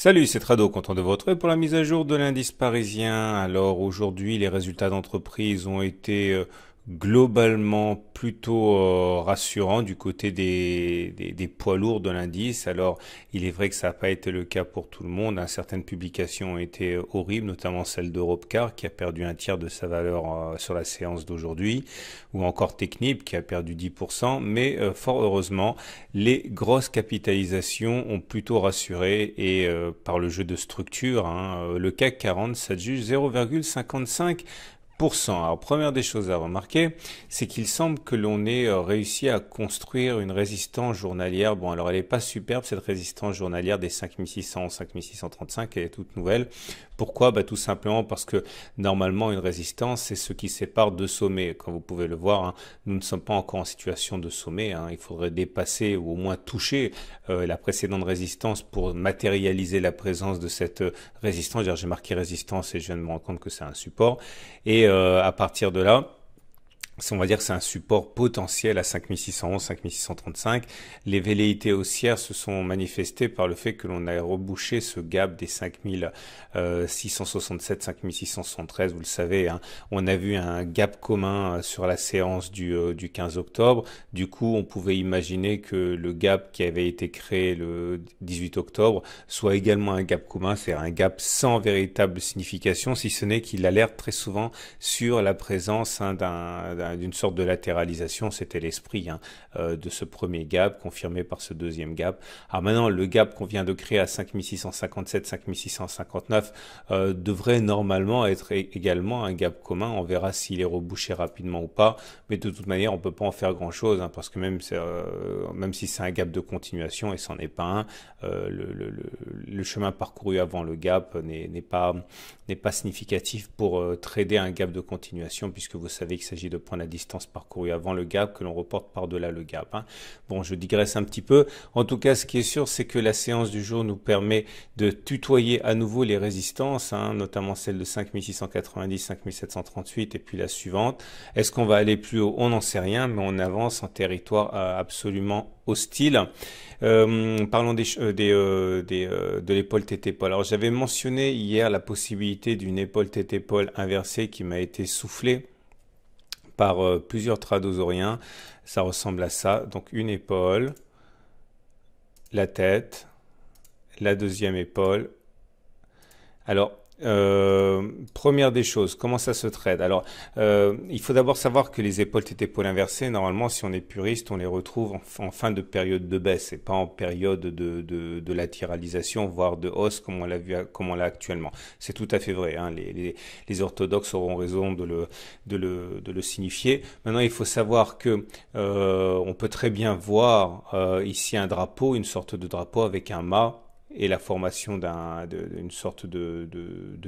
Salut, c'est Trado, content de vous retrouver pour la mise à jour de l'indice parisien. Alors aujourd'hui, les résultats d'entreprise ont été globalement plutôt rassurants du côté des poids lourds de l'indice. Alors il est vrai que ça n'a pas été le cas pour tout le monde, hein. Certaines publications ont été horribles, notamment celle d'Europecar qui a perdu un tiers de sa valeur sur la séance d'aujourd'hui, ou encore Technip qui a perdu 10%. Mais fort heureusement, les grosses capitalisations ont plutôt rassuré et par le jeu de structure, hein, le CAC 40 s'adjuge 0,55%. Alors, première des choses à remarquer, c'est qu'il semble que l'on ait réussi à construire une résistance journalière. Bon, alors elle n'est pas superbe, cette résistance journalière des 5600, 5635, elle est toute nouvelle. Pourquoi? Tout simplement parce que normalement, une résistance, c'est ce qui sépare deux sommets. Comme vous pouvez le voir, hein, nous ne sommes pas encore en situation de sommet, hein. Il faudrait dépasser ou au moins toucher la précédente résistance pour matérialiser la présence de cette résistance. J'ai marqué résistance et je viens de me rendre compte que c'est un support. Et à partir de là, on va dire que c'est un support potentiel à 5611, 5635. Les velléités haussières se sont manifestées par le fait que l'on a rebouché ce gap des 5667, 5673. Vous le savez, hein, on a vu un gap commun sur la séance du 15 octobre. Du coup, on pouvait imaginer que le gap qui avait été créé le 18 octobre soit également un gap commun, c'est-à-dire un gap sans véritable signification, si ce n'est qu'il alerte très souvent sur la présence, hein, d'une sorte de latéralisation. C'était l'esprit, hein, de ce premier gap confirmé par ce deuxième gap. Alors maintenant, le gap qu'on vient de créer à 5657, 5659 devrait normalement être également un gap commun. On verra s'il est rebouché rapidement ou pas, mais de toute manière, on peut pas en faire grand-chose, hein, parce que même si c'est un gap de continuation, et c'en est pas un, le chemin parcouru avant le gap n'est pas significatif pour trader un gap de continuation, puisque vous savez qu'il s'agit de prendre la distance parcourue avant le gap que l'on reporte par-delà le gap, hein. Bon, je digresse un petit peu. En tout cas, ce qui est sûr, c'est que la séance du jour nous permet de tutoyer à nouveau les résistances, hein, notamment celle de 5690, 5738 et puis la suivante. Est-ce qu'on va aller plus haut? On n'en sait rien, mais on avance en territoire absolument hostile. Parlons de l'épaule TT-Pol. Alors j'avais mentionné hier la possibilité d'une épaule TT-Pol inversée qui m'a été soufflée par plusieurs tradosoriens. Ça ressemble à ça. Donc une épaule, la tête, la deuxième épaule. Alors, première des choses, comment ça se trade? Alors, il faut d'abord savoir que les épaules TT-Pol inversées, normalement, si on est puriste, on les retrouve en fin de période de baisse et pas en période de latéralisation, voire de hausse, comme on l'a actuellement. C'est tout à fait vrai, hein. Les orthodoxes auront raison de le signifier. Maintenant, il faut savoir que on peut très bien voir ici un drapeau, une sorte de drapeau avec un mât et la formation d'une sorte de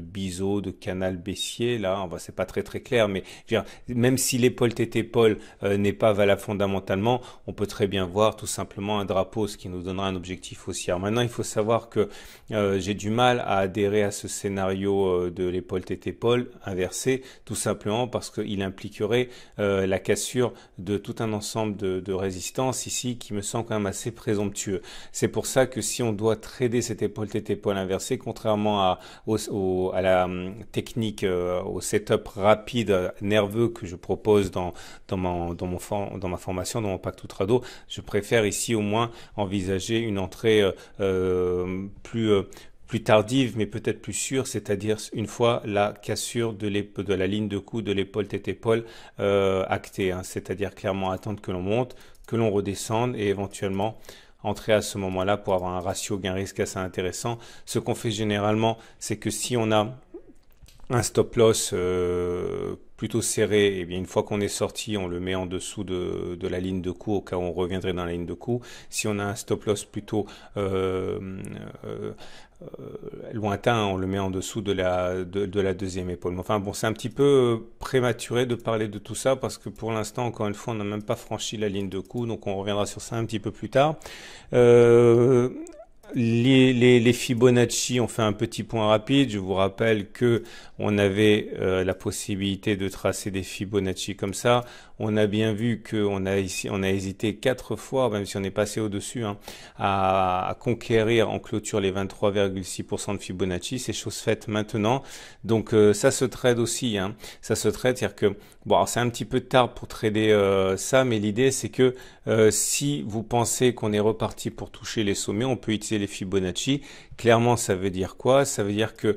biseau, de canal baissier. Là, c'est pas très clair, mais je veux dire, même si l'épaule TT-Pol n'est pas valable fondamentalement, on peut très bien voir tout simplement un drapeau, ce qui nous donnera un objectif haussier. Maintenant, il faut savoir que j'ai du mal à adhérer à ce scénario de l'épaule TT-Pol inversée, tout simplement parce qu'il impliquerait la cassure de tout un ensemble de résistances ici qui me semble quand même assez présomptueux. C'est pour ça que si on doit trader cette épaule TT-Pol inversée, contrairement à la technique, au setup rapide, nerveux que je propose dans ma formation, dans mon Pacte Trado, je préfère ici au moins envisager une entrée plus tardive, mais peut-être plus sûre, c'est-à-dire une fois la cassure de la ligne de coup de l'épaule TT-Pol actée, hein, c'est-à-dire clairement attendre que l'on monte, que l'on redescende et éventuellement entrer à ce moment-là pour avoir un ratio gain-risque assez intéressant. Ce qu'on fait généralement, c'est que si on a un stop loss plutôt serré, et bien une fois qu'on est sorti, on le met en dessous de la ligne de coup au cas où on reviendrait dans la ligne de coup. Si on a un stop loss plutôt lointain, on le met en dessous de la deuxième épaule. Enfin bon, c'est un petit peu prématuré de parler de tout ça parce que pour l'instant, encore une fois, on n'a même pas franchi la ligne de coup, donc on reviendra sur ça un petit peu plus tard. Les Fibonacci, on fait un petit point rapide. Je vous rappelle que on avait la possibilité de tracer des Fibonacci comme ça. On a bien vu qu'on a ici, on a hésité 4 fois, même si on est passé au-dessus, hein, à conquérir en clôture les 23,6% de Fibonacci. C'est chose faite maintenant. Donc ça se trade aussi, hein. Ça se trade, c'est-à-dire que bon, c'est un petit peu tard pour trader ça, mais l'idée c'est que si vous pensez qu'on est reparti pour toucher les sommets, on peut utiliser les Fibonacci. Clairement, ça veut dire quoi? Ça veut dire que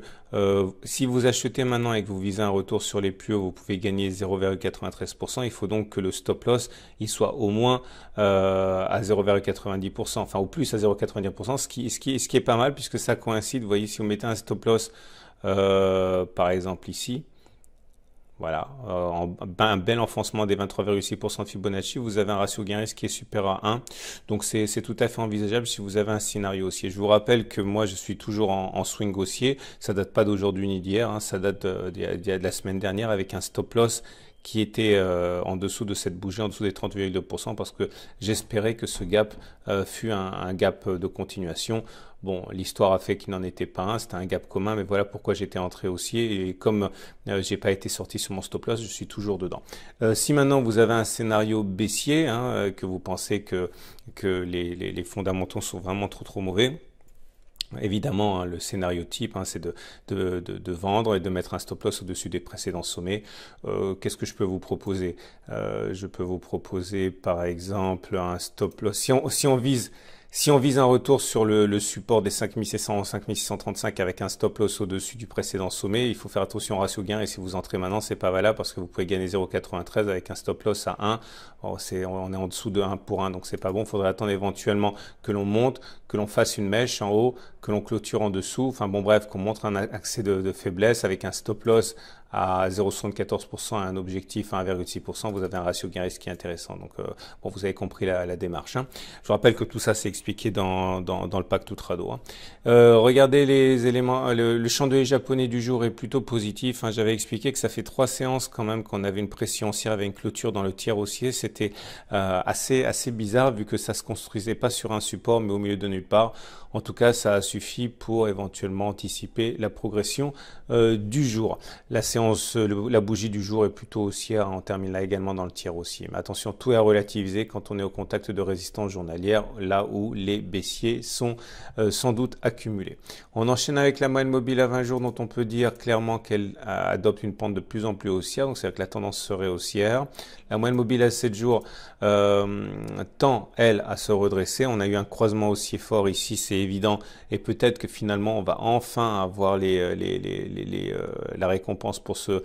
si vous achetez maintenant et que vous visez un retour sur les plus hauts, vous pouvez gagner 0,93%. Il faut donc que le stop loss il soit au moins à 0,90%, enfin au plus à 0,90%, ce qui est pas mal puisque ça coïncide. Vous voyez, si vous mettez un stop loss par exemple ici, voilà, un bel enfoncement des 23,6% de Fibonacci, vous avez un ratio gain-risque qui est supérieur à 1. Donc c'est tout à fait envisageable si vous avez un scénario haussier. Je vous rappelle que moi je suis toujours en swing haussier. Ça date pas d'aujourd'hui ni d'hier, hein, ça date de la semaine dernière avec un stop loss qui était en dessous de cette bougie, en dessous des 30,2%, parce que j'espérais que ce gap fût un gap de continuation. Bon, l'histoire a fait qu'il n'en était pas un, c'était un gap commun, mais voilà pourquoi j'étais entré haussier, et comme j'ai pas été sorti sur mon stop loss, je suis toujours dedans. Si maintenant vous avez un scénario baissier, hein, que vous pensez que les fondamentaux sont vraiment trop mauvais, évidemment, hein, le scénario type, hein, c'est de vendre et de mettre un stop loss au-dessus des précédents sommets. Qu'est-ce que je peux vous proposer? Je peux vous proposer par exemple un stop loss. Si on vise un retour sur le support des 5600, 5635 avec un stop loss au-dessus du précédent sommet, il faut faire attention au ratio gain, et si vous entrez maintenant, c'est pas valable parce que vous pouvez gagner 0,93 avec un stop loss à 1. Bon, on est en dessous de 1 pour 1, donc c'est pas bon. Il faudrait attendre éventuellement que l'on monte, que l'on fasse une mèche en haut, que l'on clôture en dessous. Enfin bon, bref, qu'on montre un accès de faiblesse avec un stop loss à 0,74% et un objectif à 1,6%, vous avez un ratio gain-risque qui est intéressant. Donc, bon, vous avez compris la démarche, hein. Je vous rappelle que tout ça, c'est expliqué dans le pack tout trado, hein. Regardez les éléments, le chandelier japonais du jour est plutôt positif, hein. J'avais expliqué que ça fait 3 séances quand même qu'on avait une pression haussière avec une clôture dans le tiers haussier. C'était assez bizarre vu que ça se construisait pas sur un support mais au milieu de nulle part. En tout cas, ça a suffi pour éventuellement anticiper la progression du jour. La séance, la bougie du jour est plutôt haussière. On termine là également dans le tiers haussier. Mais attention, tout est à relativiser quand on est au contact de résistance journalière, là où les baissiers sont sans doute accumulés. On enchaîne avec la moyenne mobile à 20 jours dont on peut dire clairement qu'elle adopte une pente de plus en plus haussière. Donc c'est-à-dire que la tendance serait haussière. La moyenne mobile à 7 jours tend, elle, à se redresser. On a eu un croisement haussier fort ici, c'est évident. Et peut-être que finalement, on va enfin avoir la récompense pour ce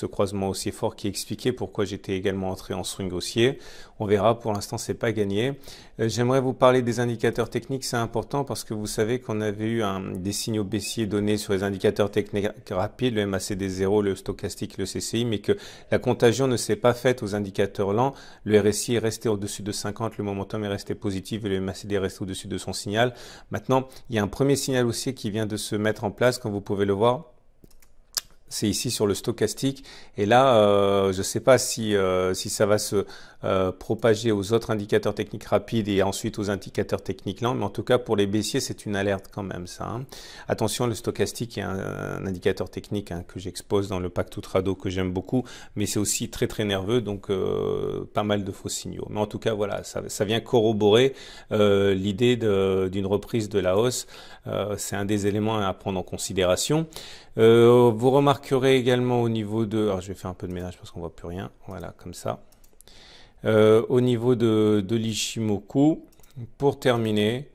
croisement haussier fort qui expliquait pourquoi j'étais également entré en swing haussier. On verra, pour l'instant, c'est pas gagné. J'aimerais vous parler des indicateurs techniques, c'est important parce que vous savez qu'on avait eu des signaux baissiers donnés sur les indicateurs techniques rapides, le MACD0, le stochastique, le CCI, mais que la contagion ne s'est pas faite aux indicateurs lents. Le RSI est resté au-dessus de 50, le momentum est resté positif et le MACD est resté au-dessus de son signal. Maintenant, il y a un premier signal haussier qui vient de se mettre en place, comme vous pouvez le voir. C'est ici sur le stochastique, et là je ne sais pas si ça va se propager aux autres indicateurs techniques rapides et ensuite aux indicateurs techniques lents, mais en tout cas pour les baissiers c'est une alerte quand même ça, hein. Attention, le stochastique est un indicateur technique, hein, que j'expose dans le pack tout trado que j'aime beaucoup, mais c'est aussi très nerveux, donc pas mal de faux signaux. Mais en tout cas voilà, ça vient corroborer l'idée d'une reprise de la hausse. C'est un des éléments à prendre en considération. Vous remarquerez également au niveau de... Alors je vais faire un peu de ménage parce qu'on voit plus rien. Voilà, comme ça. Au niveau de l'Ishimoku, pour terminer,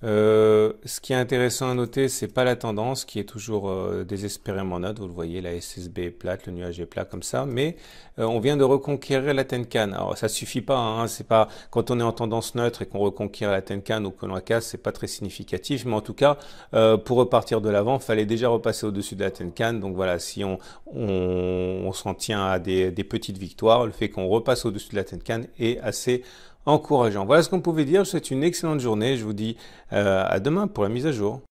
ce qui est intéressant à noter, c'est pas la tendance qui est toujours désespérément neutre. Vous le voyez, la SSB est plate, le nuage est plat comme ça, mais on vient de reconquérir la Tenkan. Alors ça suffit pas, hein, c'est pas quand on est en tendance neutre et qu'on reconquiert la Tenkan ou que l'on la casse, c'est pas très significatif. Mais en tout cas, pour repartir de l'avant, fallait déjà repasser au-dessus de la Tenkan. Donc voilà, si on s'en tient à des petites victoires, le fait qu'on repasse au-dessus de la Tenkan est assez encourageant. Voilà ce qu'on pouvait dire. Je vous souhaite une excellente journée. Je vous dis à demain pour la mise à jour.